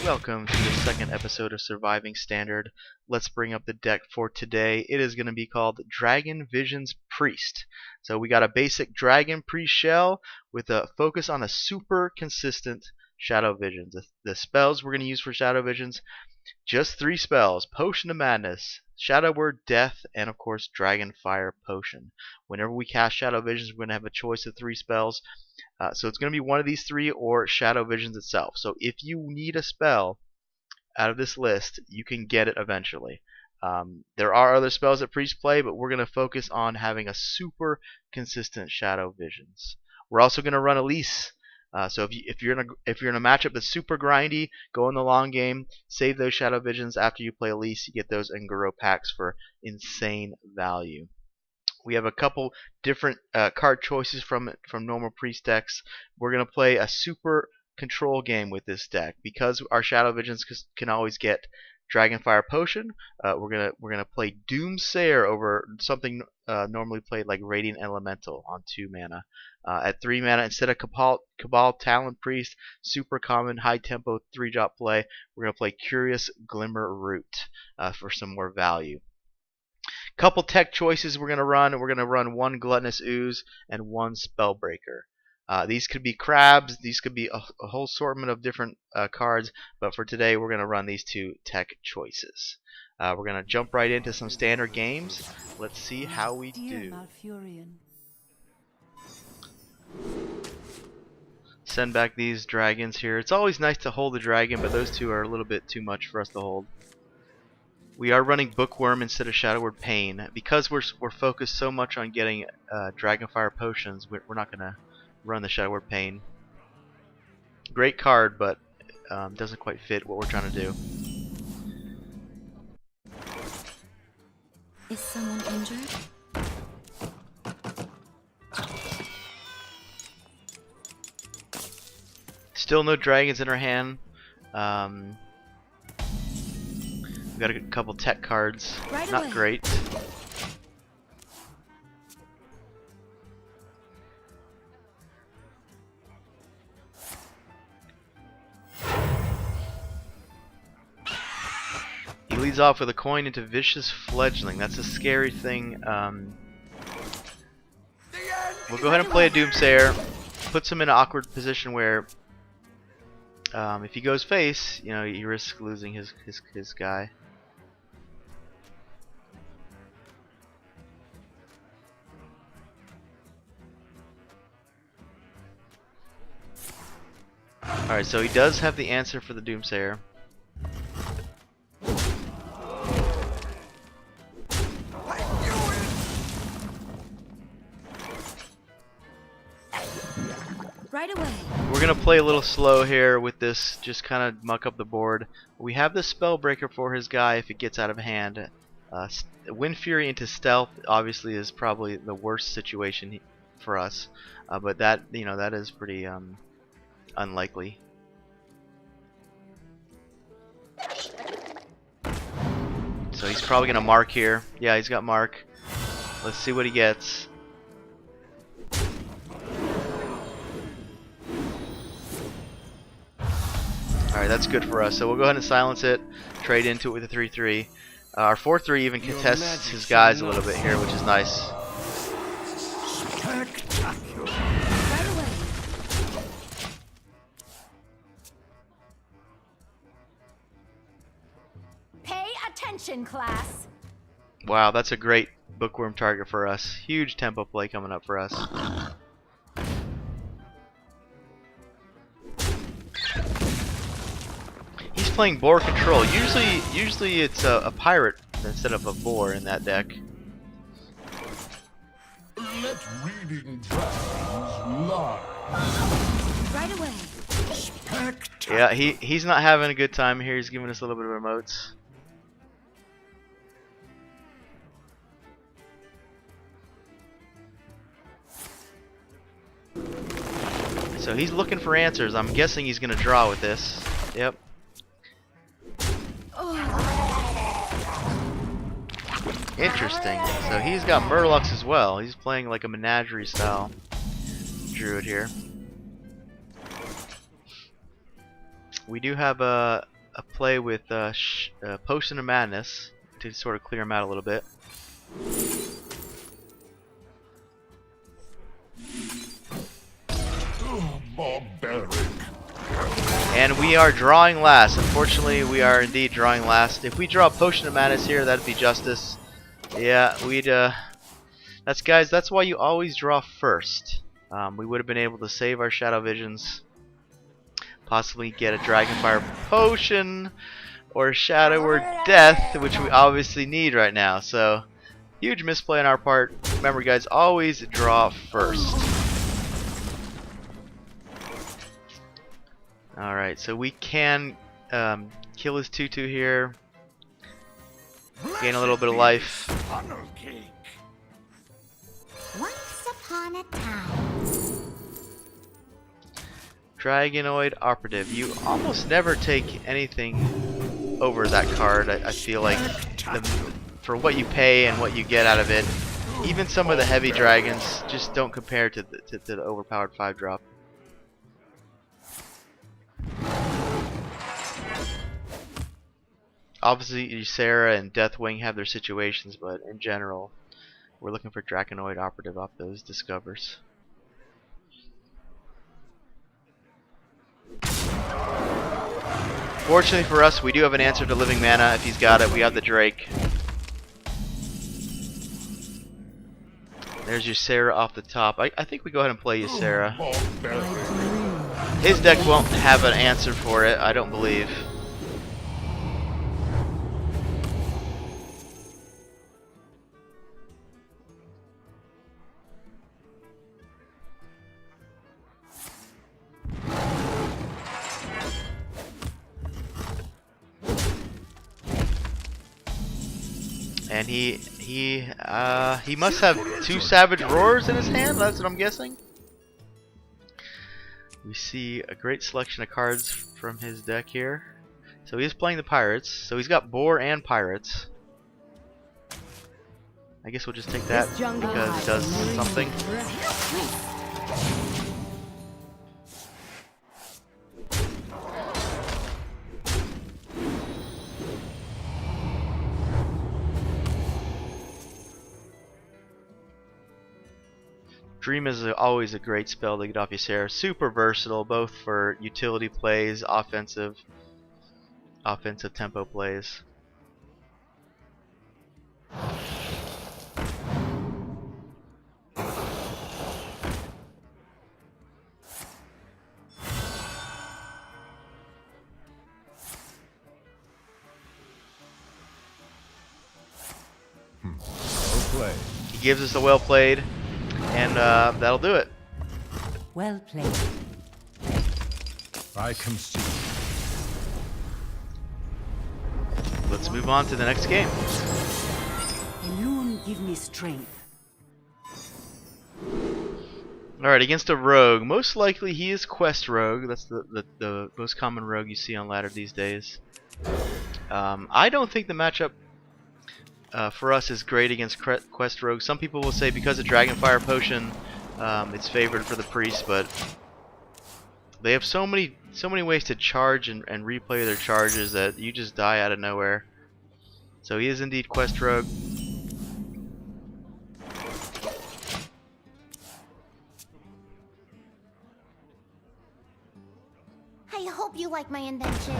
Welcome to the second episode of Surviving Standard. Let's bring up the deck for today. It is going to be called Dragon Vision's Priest. So we got a basic Dragon Priest shell with a focus on a super consistent Shadow Visions. The spells we're going to use for Shadow Visions, just 3 spells: Potion of Madness, Shadow Word, Death, and of course Dragon Fire Potion. Whenever we cast Shadow Visions, we're going to have a choice of 3 spells. So it's going to be one of these 3 or Shadow Visions itself. So if you need a spell out of this list, you can get it eventually. There are other spells that Priest play, but we're going to focus on having a super consistent Shadow Visions. We're also going to run Elise. So if you're in a matchup that's super grindy, go in the long game, save those Shadow Visions after you play Elise. You get those Nguro packs for insane value. We have a couple different card choices from normal Priest decks. We're gonna play a super control game with this deck because our Shadow Visions can always get Dragon Fire Potion. We're gonna play Doomsayer over something normally played like Radiant Elemental on 2 mana. At 3 mana, instead of Cabal Talon Priest, super common high tempo 3-drop play, we're gonna play Curious Glimmer Root for some more value. Couple tech choices we're gonna run. We're gonna run 1 Gluttonous Ooze and 1 Spellbreaker. These could be crabs, these could be a whole assortment of different cards, but for today we're going to run these 2 tech choices. We're going to jump right into some standard games. Let's see how we do. Send back these dragons here. It's always nice to hold the dragon, but those 2 are a little bit too much for us to hold. We are running Bookworm instead of Shadow Word Pain. Because we're focused so much on getting Dragonfire Potions, we're not going to run the Shadow Word Pain. Great card, but doesn't quite fit what we're trying to do. Is someone injured? Still no dragons in our hand. We got a couple tech cards. Right Not away. great. He leads off with a coin into Vicious Fledgling. That's a scary thing. We'll go ahead and play a Doomsayer. Puts him in an awkward position where if he goes face, you know, he risks losing his guy. Alright, so he does have the answer for the Doomsayer. Right away. We're gonna play a little slow here with this, just kind of muck up the board. We have the Spellbreaker for his guy if it gets out of hand. Wind Fury into Stealth obviously is probably the worst situation for us, but that, you know, that is pretty unlikely. So he's probably gonna mark here. Yeah, he's got mark. Let's see what he gets. Alright, that's good for us. So we'll go ahead and silence it, trade into it with a 3-3. Our 4-3 even contests his guys a little bit here, which is nice. Spectacular. Right away. Pay attention, class. Wow, that's a great Bookworm target for us. Huge tempo play coming up for us. He's playing Boar Control. Usually it's a pirate instead of a boar in that deck. Let reading dragons lie. Right away. Spectacular. Yeah, he's not having a good time here. He's giving us a little bit of emotes. So he's looking for answers. I'm guessing he's gonna draw with this. Yep. Interesting. So he's got Murlocs as well. He's playing like a menagerie style druid here. We do have a a play with Potion of Madness to sort of clear him out a little bit. Barbaric. And we are drawing last. Unfortunately, we are indeed drawing last. If we draw Potion of Madness here, that'd be justice. Yeah, we'd. That's why you always draw first. We would have been able to save our Shadow Visions, possibly get a Dragonfire Potion, or Shadow or Death, which we obviously need right now. So, huge misplay on our part. Remember, guys, always draw first. Alright, so we can kill his 2/2 here, gain a little bit of life. Funnel cake. Once upon a time. Dragonoid Operative. You almost never take anything over that card. I feel like for what you pay and what you get out of it, even some of the heavy dragons just don't compare to the overpowered 5-drop. Obviously, Ysera and Deathwing have their situations, but in general, we're looking for Dragonoid Operative off those Discovers. Fortunately for us, we do have an answer to Living Mana. If he's got it, we have the Drake. There's Ysera off the top. I think we go ahead and play Ysera. His deck won't have an answer for it, I don't believe. And he must have 2 Savage Roars in his hand. That's what I'm guessing. We see a great selection of cards from his deck here. So he is playing the Pirates. So he's got Boar and Pirates. I guess we'll just take that because it does something. Dream is always a great spell to get off Ysera. Super versatile, both for utility plays, offensive tempo plays. Well played. He gives us a well played, and that'll do it. Well played. I concede. Let's move on to the next game. Alone give me strength. Alright, against a rogue. Most likely he is Quest Rogue. That's the most common rogue you see on ladder these days. I don't think the matchup for us is great against Quest Rogue. Some people will say because of Dragonfire Potion, it's favored for the priest, but they have so many ways to charge and replay their charges that you just die out of nowhere. So he is indeed Quest Rogue. I hope you like my invention.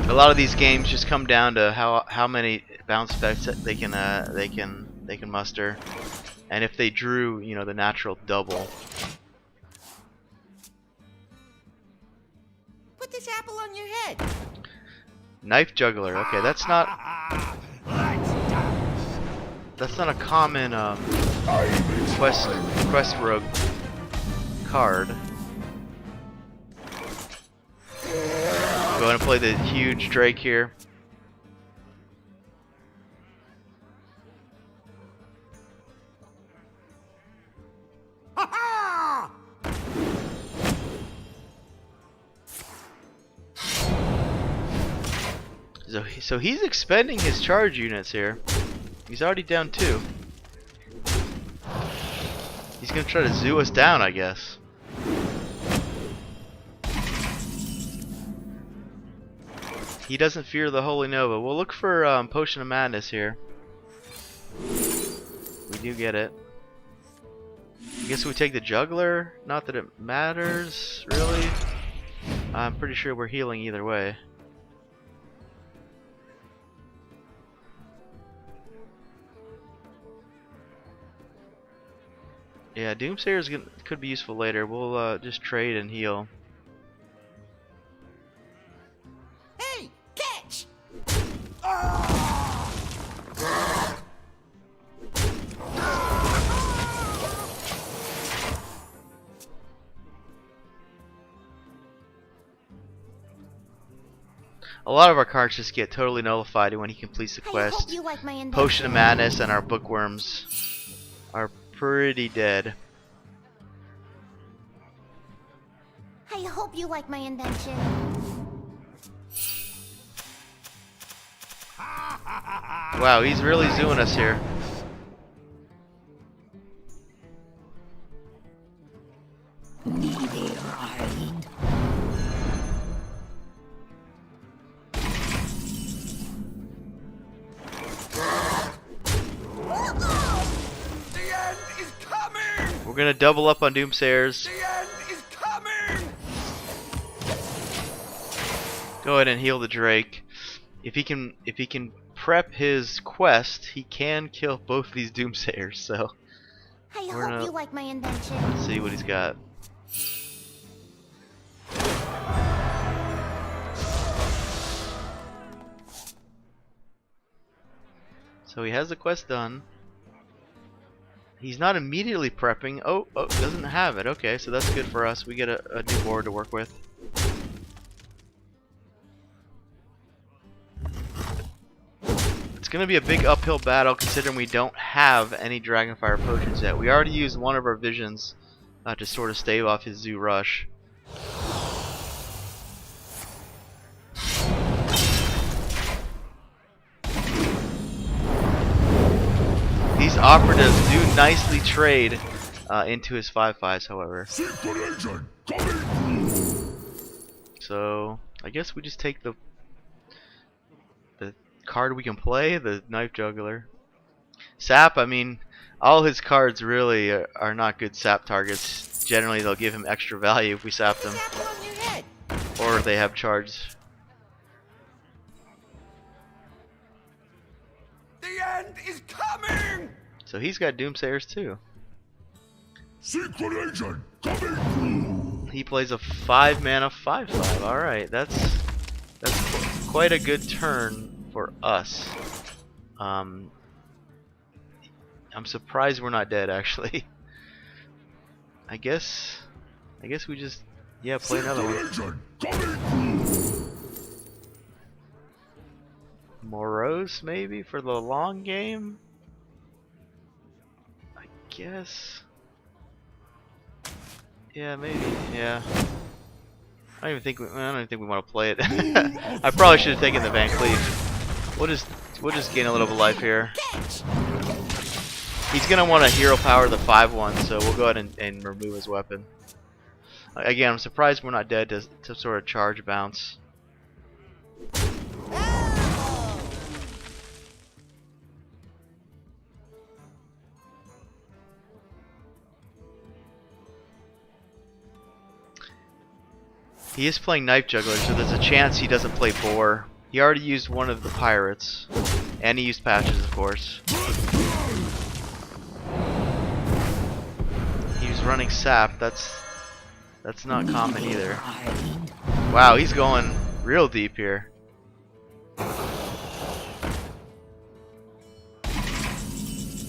A lot of these games just come down to how many bounce effects that they can muster, and if they drew, you know, the natural double. Put this apple on your head. Knife Juggler. Okay, that's not a common Quest Rogue card. Go ahead and play the huge Drake here. So he's expending his charge units here. He's already down 2. He's gonna try to zoo us down, I guess. He doesn't fear the Holy Nova. We'll look for Potion of Madness here. We do get it. I guess we take the Juggler. Not that it matters, really. I'm pretty sure we're healing either way. Yeah, Doomsayer's could be useful later. We'll just trade and heal. Hey, catch! A lot of our cards just get totally nullified when he completes the I hope quest. you like my invention. Potion of Madness and our bookworms are pretty dead. I hope you like my invention. Wow, he's really zooing us here. The end is coming! We're gonna double up on Doomsayers. The end is coming! Go ahead and heal the Drake. If he can prep his quest, he can kill both these Doomsayers. So I We're hope not- you like my invention. let's see what he's got. So he has the quest done. He's not immediately prepping. Oh, doesn't have it. Okay, so that's good for us. We get a new board to work with. It's going to be a big uphill battle considering we don't have any Dragonfire potions yet. We already used one of our visions to sort of stave off his Zoo Rush. These operatives do nicely trade into his 5/5s, however. Secret agent coming through. So I guess we just take the card we can play, the Knife Juggler. Sap, I mean, all his cards really are not good sap targets. Generally, they'll give him extra value if we sap them, Apple on your head! or if they have charge. The end is coming! So he's got Doomsayers too. Secret agent coming through. He plays a 5-mana 5/5. All right, that's quite a good turn for us. I'm surprised we're not dead, actually. I guess we just play another one. Secret agent coming through. Morose maybe for the long game. I guess. Yeah, maybe. Yeah. I don't even think we want to play it. I probably should have taken the Van Cleef. We'll just gain a little bit of life here. Catch! He's gonna want to hero power the 5/1, so we'll go ahead and remove his weapon. Again, I'm surprised we're not dead to sort of charge bounce. Ow! He is playing Knife Juggler, so there's a chance he doesn't play Boar. He already used one of the pirates, and he used patches, of course. He was running Sap. That's not common either. Wow, he's going real deep here.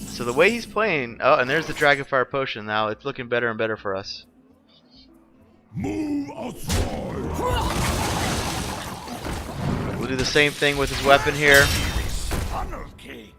So the way he's playing, oh, and there's the Dragonfire Potion now. It's looking better and better for us. Move outside. We'll do the same thing with his weapon here. Funnel cake.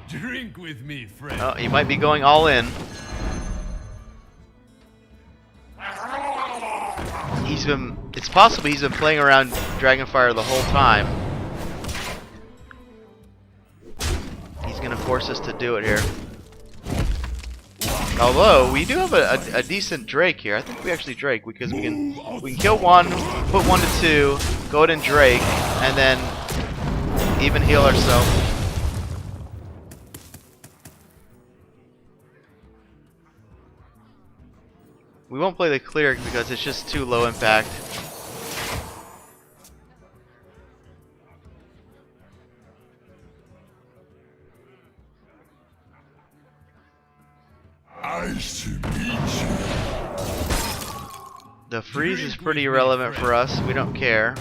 Drink with me, friend. Oh, he might be going all in. It's possible he's been playing around Dragonfire the whole time. He's gonna force us to do it here. Although we do have a decent Drake here. I think we actually Drake because we can kill one, put 1 to 2, go ahead and Drake, and then even heal ourselves. We won't play the Cleric because it's just too low impact. Nice to meet you. The freeze is pretty irrelevant for us. We don't care.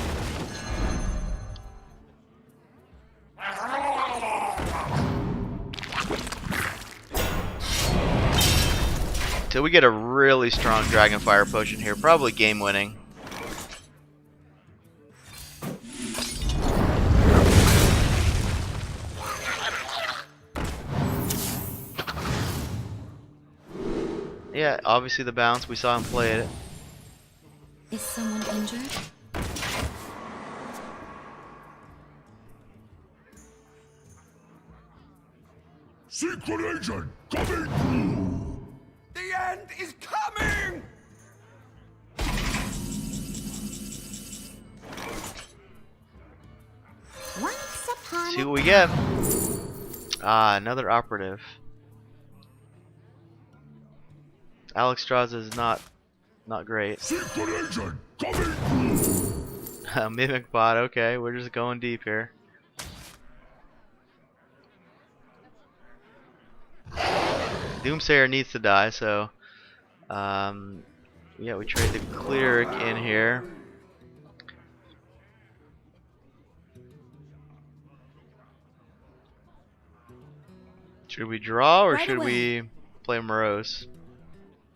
Till we get a really strong Dragonfire potion here, probably game winning. Yeah, obviously the bounce, we saw him play it. Is someone injured? Secret agent coming through. The end is coming! Once upon See a what we get. Ah, another operative. Alex Straza is not great. Secret agent coming through. Mimic bot, okay, we're just going deep here. Doomsayer needs to die, so yeah, we trade the Cleric in here. Should we draw or should we play Morose?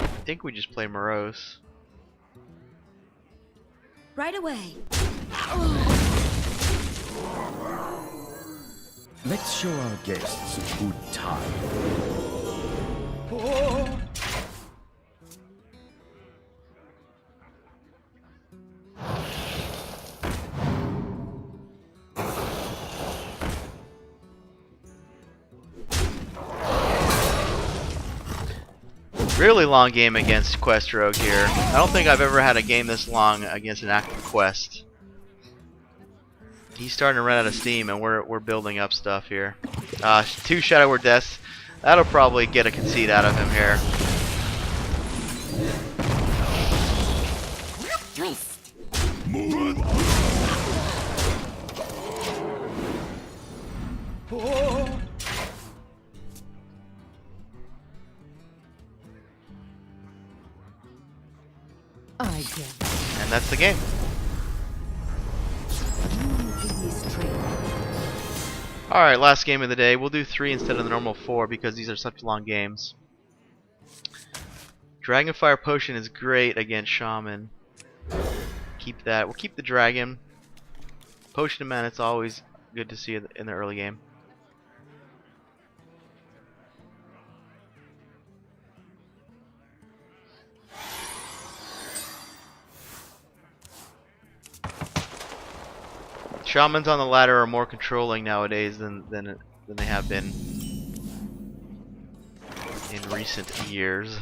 I think we just play Morose. Right away. Let's show our guests a good time. Really long game against Quest Rogue here. I don't think I've ever had a game this long against an active quest. He's starting to run out of steam, and we're building up stuff here. 2 Shadow Word Deaths. That'll probably get a concede out of him here. I get And that's the game. Alright, last game of the day. We'll do 3 instead of the normal 4 because these are such long games. Dragonfire Potion is great against Shaman. Keep that. We'll keep the Dragon. Potion of Mana, it's always good to see in the early game. Shamans on the ladder are more controlling nowadays than they have been in recent years.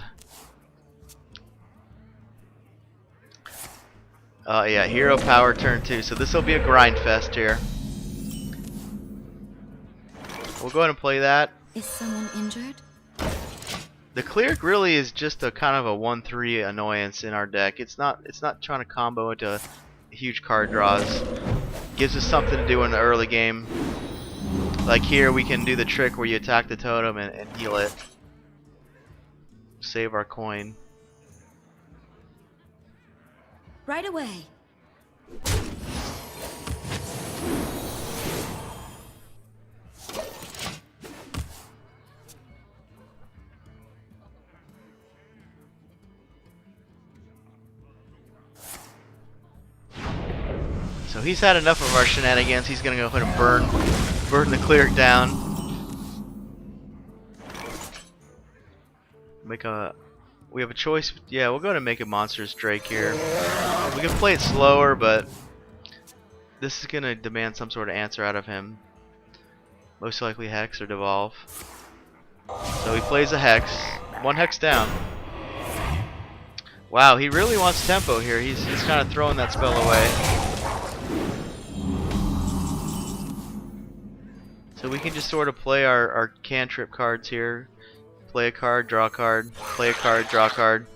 Yeah, hero power turn 2. So this will be a grind fest here. We'll go ahead and play that. Is someone injured? The Cleric really is just a kind of a 1/3 annoyance in our deck. It's not trying to combo into huge card draws. Gives us something to do in the early game. Like here, we can do the trick where you attack the totem and heal it. Save our coin. Right away. So he's had enough of our shenanigans. He's gonna go ahead and burn the Cleric down. Make a We have a choice. Yeah, we'll go to make a monstrous Drake here. We can play it slower, but this is gonna demand some sort of answer out of him. Most likely Hex or Devolve. So he plays a Hex. One Hex down. Wow, he really wants tempo here. He's kind of throwing that spell away. So we can just sort of play our cantrip cards here. Play a card, draw a card. Play a card, draw a card.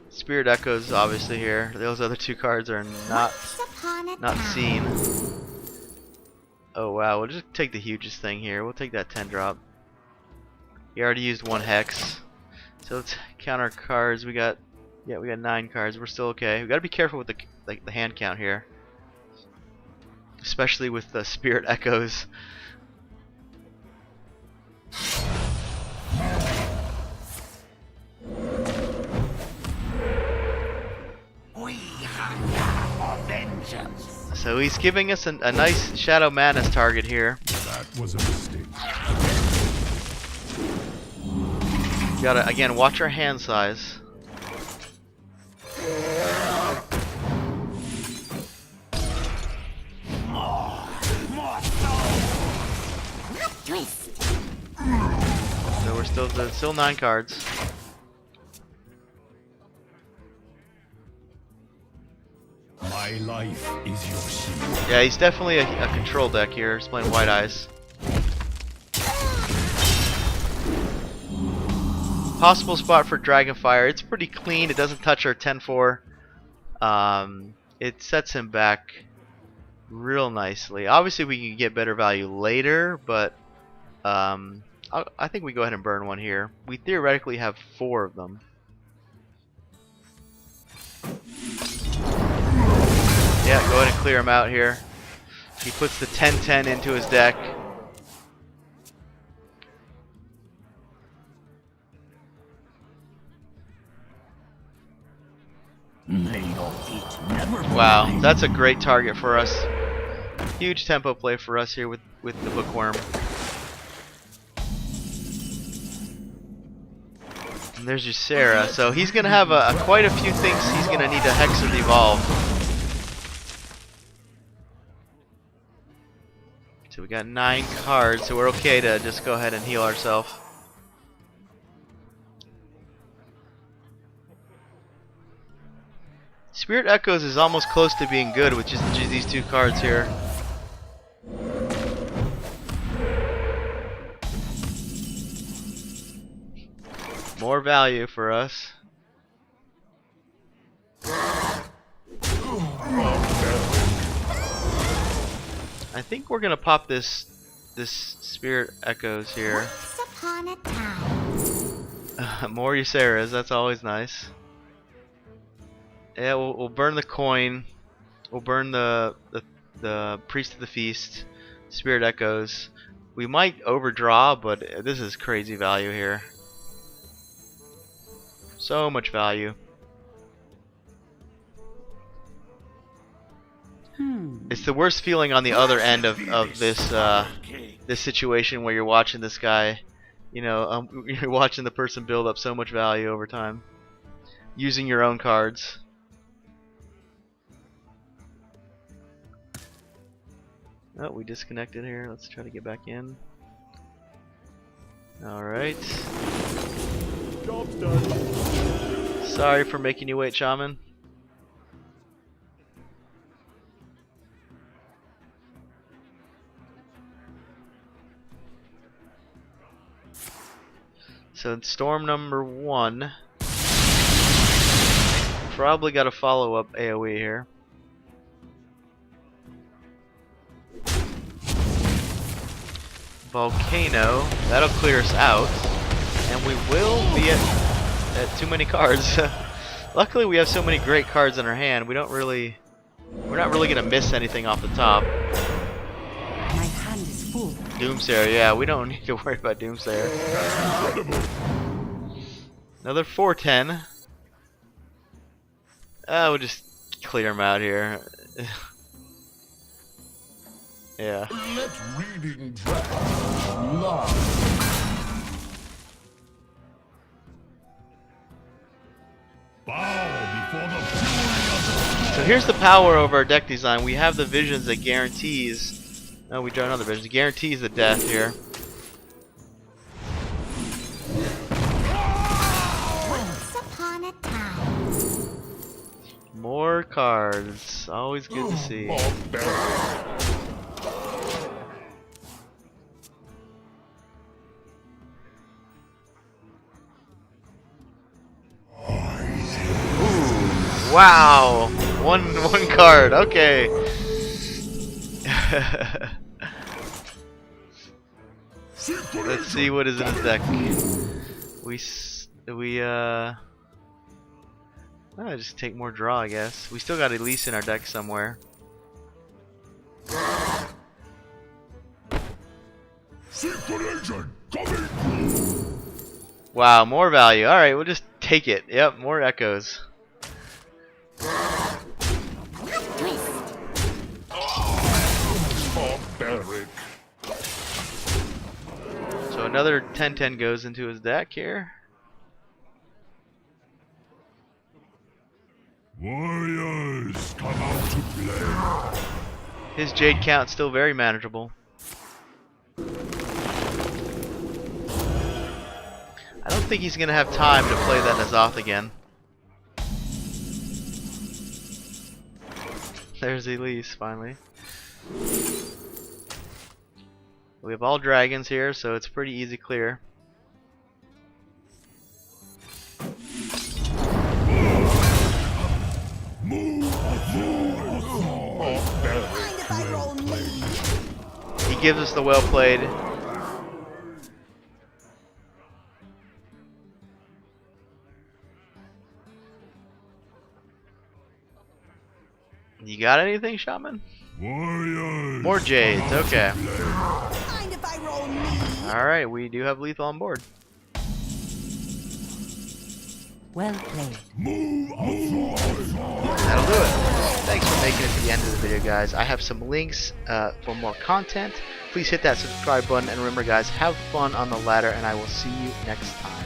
Spirit Echoes obviously here. Those other two cards are not seen. Oh wow, we'll just take the hugest thing here. We'll take that 10 drop. He already used one Hex. So let's count our cards. We got 9 cards. We're still okay. We gotta be careful with the hand count here. Especially with the Spirit Echoes. So he's giving us a nice Shadow Madness target here. That was a mistake. Gotta again watch our hand size. So we're still 9 cards. My life is your shield. Yeah, he's definitely a control deck here. He's playing White Eyes. Possible spot for Dragonfire. It's pretty clean. It doesn't touch our 10-4. It sets him back real nicely. Obviously, we can get better value later, but I think we go ahead and burn one here. We theoretically have 4 of them. Yeah, go ahead and clear him out here. He puts the 10-10 into his deck. Wow, that's a great target for us. Huge tempo play for us here with the Bookworm. And there's Ysera, so he's gonna have quite a few things he's gonna need to Hex or Devolve. So we got 9 cards, so we're okay to just go ahead and heal ourselves. Spirit Echoes is almost close to being good with just these 2 cards here. More value for us. I think we're gonna pop this Spirit Echoes here. Once upon a time. More Yseras, that's always nice. Yeah, we'll burn the coin. We'll burn the Priest of the Feast, Spirit Echoes. We might overdraw, but this is crazy value here. So much value. It's the worst feeling on the other end of this this situation where you're watching this guy, you know, you're watching the person build up so much value over time, using your own cards. Oh, we disconnected here. Let's try to get back in. Alright. Job's done. Sorry for making you wait, Shaman. So storm number 1. Probably got a follow-up AoE here. Volcano, that'll clear us out, and we will be at too many cards. Luckily, we have so many great cards in our hand. We're not really gonna miss anything off the top. My hand is full. Doomsayer, yeah, we don't need to worry about Doomsayer. Another 410. We'll just clear him out here. Yeah. Let reading drag love. Bow before the fury of the So here's the power of our deck design. We have the visions that guarantees. No, we draw another vision. Guarantees the death here. Once upon a time. More cards. Always good to see. Wow, one card. Okay. Let's see what is in his deck. Just take more draw, I guess. We still got Elise in our deck somewhere. Wow, more value. All right, we'll just take it. Yep, more echoes. So another 10/10 goes into his deck here. warriors come out to play. His Jade count still very manageable. I don't think he's gonna have time to play that Azoth again. There's Elise finally. We have all dragons here, so it's pretty easy clear. He gives us the well played. You got anything, Shaman? Warriors. More Jades, okay. Mind if I roll me? Alright, we do have lethal on board. Well played. That'll do it. Thanks for making it to the end of the video, guys. I have some links for more content. Please hit that subscribe button, and remember, guys, have fun on the ladder, and I will see you next time.